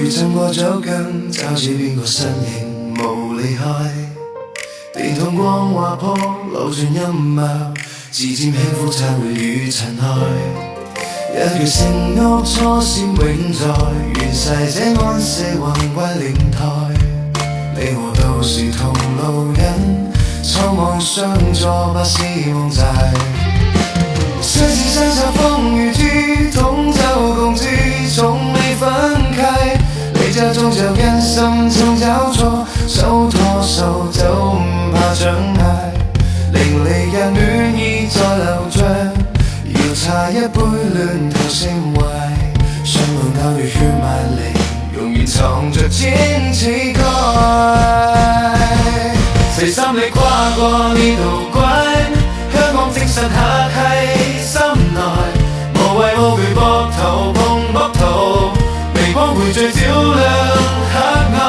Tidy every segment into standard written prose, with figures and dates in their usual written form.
如浸過酒根，找似邊個身影無離開。電筒光劃破，流轉陰霾，自漸輕撫擦回與塵埃。一句承諾初閃永在，願逝這安息宏偉靈台。你我都是同路人，蒼茫相助不是夢債。雖是相守風雨珠，同舟共知，從未分開。離家終就跟心中交錯，手拖手就唔怕障礙。淋漓嘅暖意在流著，要差一杯暖透心懷。相伴到熱血埋嚟，容易藏着千尺蓋。齊心力跨過呢道關，香港精神刻喺心內，無畏無懼膊頭碰膊頭，微光匯聚照亮黑暗，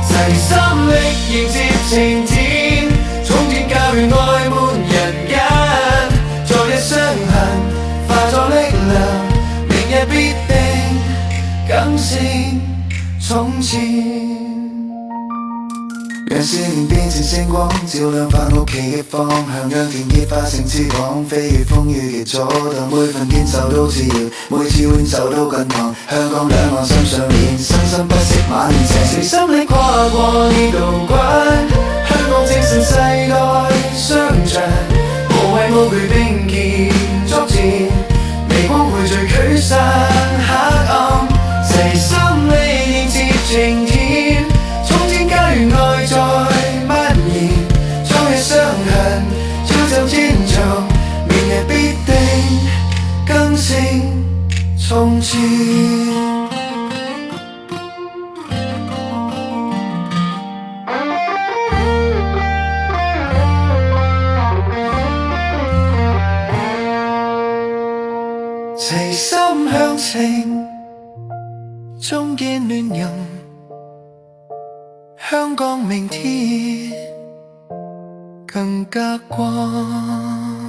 齊心力迎接晴天，衝天教育愛滿人間，昨日傷痕化作力量，明日必定更勝從前。讓思念變成星光，照亮返屋企嘅方向，讓田野化成翅膀，飛越風雨嘅阻擋，每份堅守都自然，每次換手都近旁。香港兩岸心上面，生生不息晚晴。齊心力跨過呢道關，香港精神世代相長，無畏無懼並肩作戰，微光匯聚驅散黑暗，齊心力迎接晴天，衝天家園愛在蔓延，昨日傷痕朝就堅強，明日必定更勝從前。齊心向晴，終見戀人，香港明天更加光。